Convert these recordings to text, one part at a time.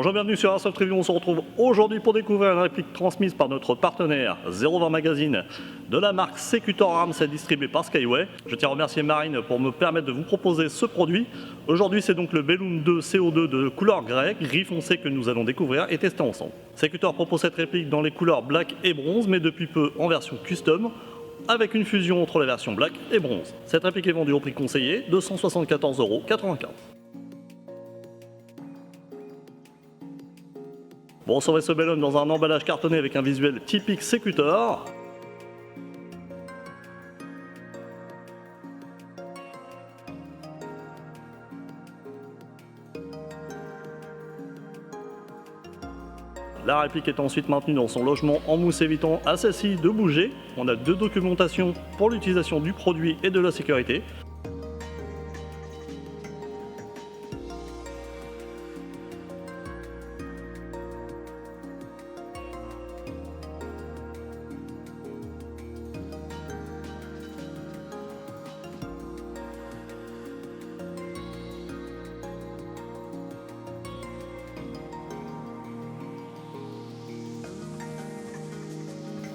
Bonjour, bienvenue sur Airsoft Review. On se retrouve aujourd'hui pour découvrir une réplique transmise par notre partenaire 020 Magazine de la marque Secutor Arms, distribuée par Skyway. Je tiens à remercier Marine pour me permettre de vous proposer ce produit. Aujourd'hui, c'est donc le Bellum 2 CO2 de couleur gris foncé que nous allons découvrir et tester ensemble. Secutor propose cette réplique dans les couleurs black et bronze, mais depuis peu en version custom, avec une fusion entre les versions black et bronze. Cette réplique est vendue au prix conseillé, 274,95 €. Vous recevrez ce Bellum dans un emballage cartonné avec un visuel typique Secutor. La réplique est ensuite maintenue dans son logement en mousse évitant à celle-ci de bouger. On a deux documentations pour l'utilisation du produit et de la sécurité.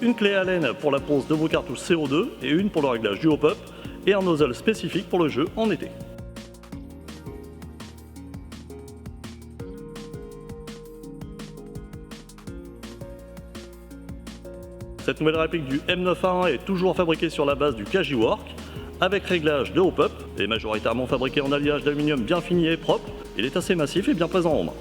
Une clé Allen pour la pose de vos cartouches CO2 et une pour le réglage du hop-up et un nozzle spécifique pour le jeu en été. Cette nouvelle réplique du M9A1 est toujours fabriquée sur la base du Cagiwork avec réglage de hop-up et majoritairement fabriqué en alliage d'aluminium bien fini et propre. Il est assez massif et bien présent en main.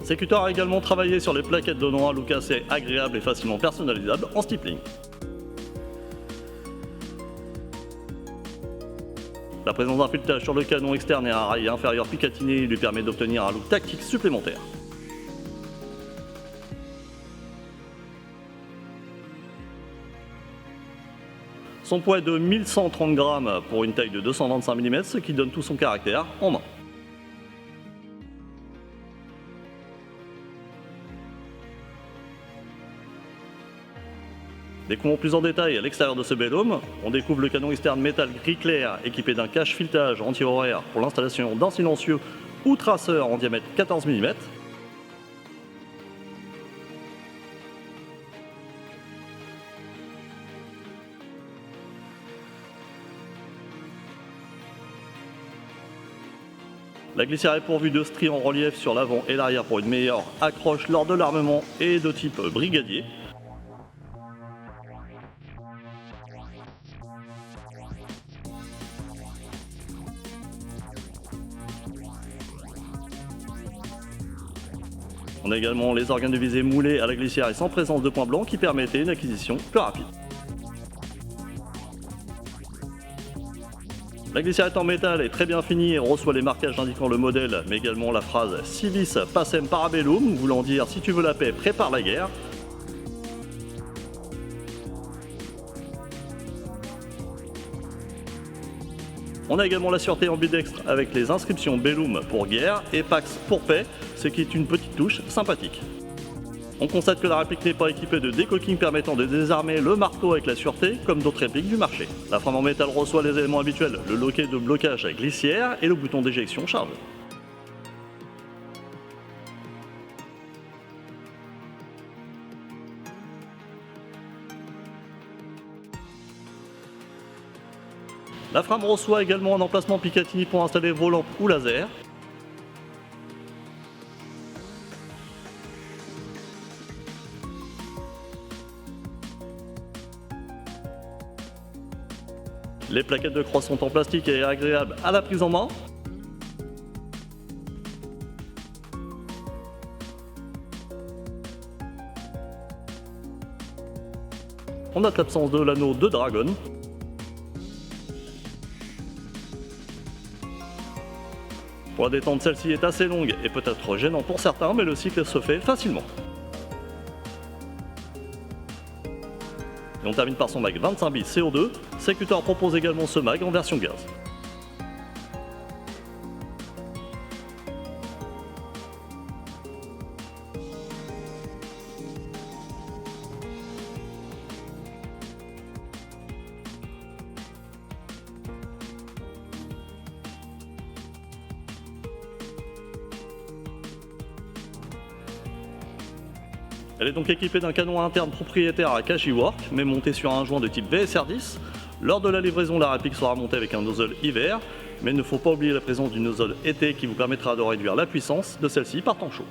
Secutor a également travaillé sur les plaquettes donnant un look assez agréable et facilement personnalisable en stippling. La présence d'un filetage sur le canon externe et un rail inférieur picatiné lui permet d'obtenir un look tactique supplémentaire. Son poids est de 1130 grammes pour une taille de 225 mm, ce qui donne tout son caractère en main. Découvrons plus en détail à l'extérieur de ce Bellum. On découvre le canon externe métal gris clair équipé d'un cache-filetage anti-horaire pour l'installation d'un silencieux ou traceur en diamètre 14 mm. La glissière est pourvue de stries en relief sur l'avant et l'arrière pour une meilleure accroche lors de l'armement et de type brigadier. On a également les organes de visée moulés à la glissière et sans présence de points blancs qui permettaient une acquisition plus rapide. La glissière est en métal et très bien finie et reçoit les marquages indiquant le modèle, mais également la phrase Civis Pacem Parabellum, voulant dire si tu veux la paix, prépare la guerre. On a également la sûreté ambidextre avec les inscriptions Bellum pour guerre et Pax pour paix, ce qui est une petite touche sympathique. On constate que la réplique n'est pas équipée de décocking permettant de désarmer le marteau avec la sûreté, comme d'autres répliques du marché. La frame en métal reçoit les éléments habituels, le loquet de blocage glissière et le bouton d'éjection charge. La frame reçoit également un emplacement Picatinny pour installer vos lampes ou laser. Les plaquettes de crosse sont en plastique et agréables à la prise en main. On note l'absence de l'anneau de Dragon. Pour la détente, celle-ci est assez longue et peut-être gênant pour certains, mais le cycle se fait facilement. Et on termine par son mag 25 bis CO2. Secutor propose également ce mag en version gaz. Elle est donc équipée d'un canon interne propriétaire à Cagiwork, mais monté sur un joint de type VSR10. Lors de la livraison, la réplique sera montée avec un nozzle hiver, mais il ne faut pas oublier la présence du nozzle été qui vous permettra de réduire la puissance de celle-ci par temps chaud.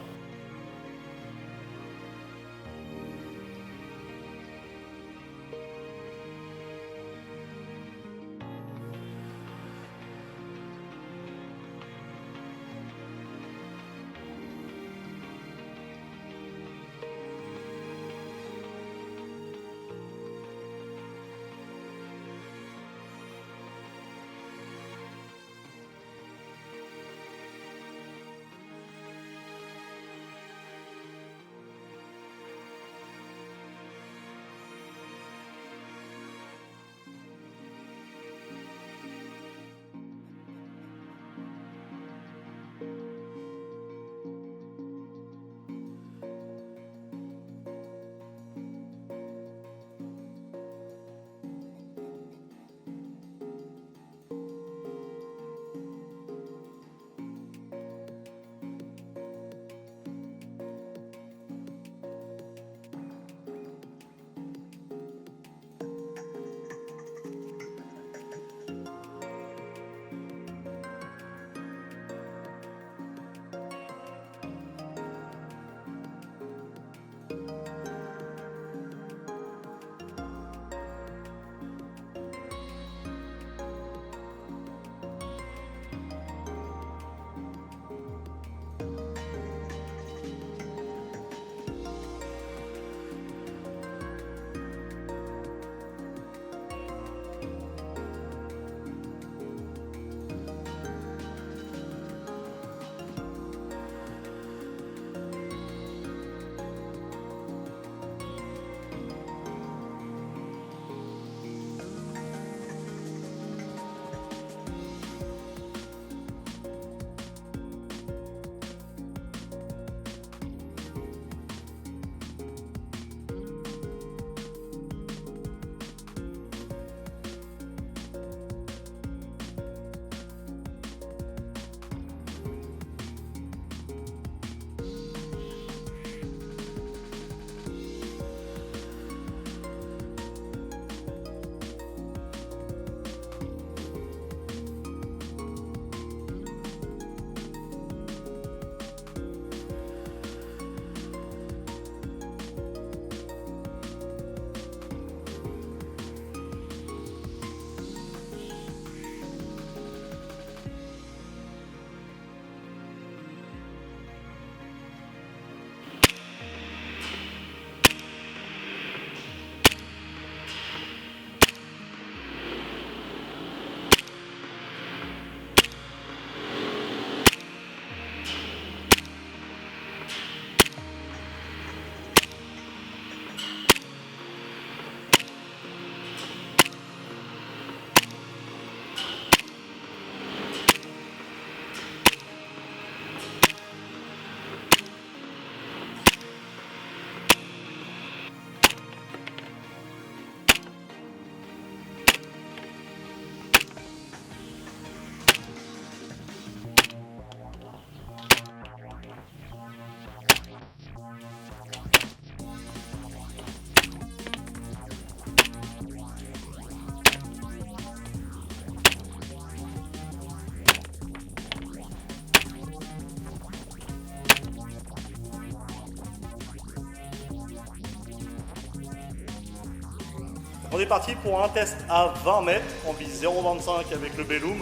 On est parti pour un test à 20 mètres, on vise 0,25 avec le Bellum,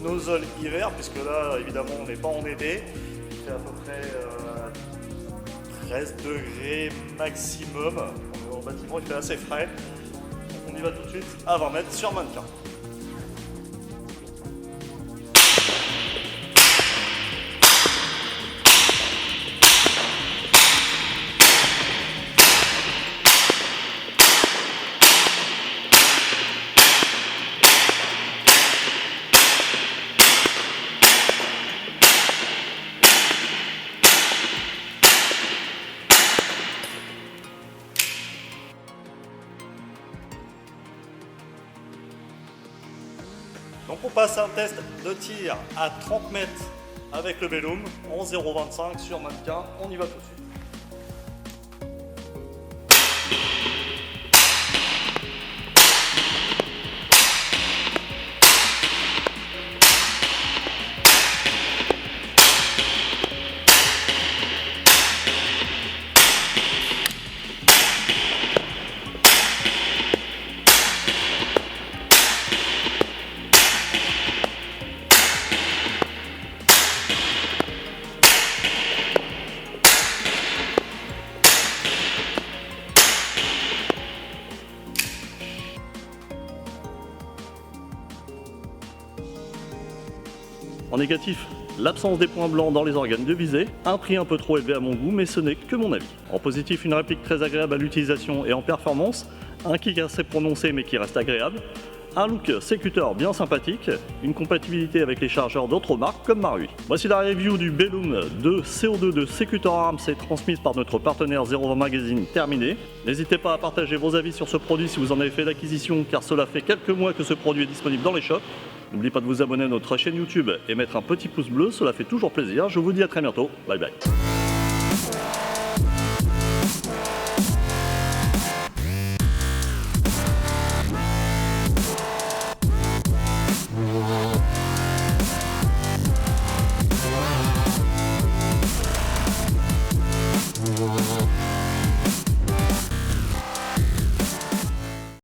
nozzle hiver, puisque là évidemment on n'est pas en été, il fait à peu près 13 degrés maximum, on est en bâtiment, il fait assez frais, donc on y va tout de suite à 20 mètres sur mannequin. Donc on passe à un test de tir à 30 mètres avec le Bellum en 0,25 sur mannequin, on y va tout de suite. En négatif, l'absence des points blancs dans les organes de visée, un prix un peu trop élevé à mon goût, mais ce n'est que mon avis. En positif, une réplique très agréable à l'utilisation et en performance, un kick assez prononcé mais qui reste agréable, un look sécuteur bien sympathique, une compatibilité avec les chargeurs d'autres marques comme Marui. Voici la review du Bellum 2 CO2 de Sécutor Arms et transmise par notre partenaire 020 Magazine terminée. N'hésitez pas à partager vos avis sur ce produit si vous en avez fait l'acquisition car cela fait quelques mois que ce produit est disponible dans les shops. N'oubliez pas de vous abonner à notre chaîne YouTube et mettre un petit pouce bleu, cela fait toujours plaisir. Je vous dis à très bientôt, bye bye.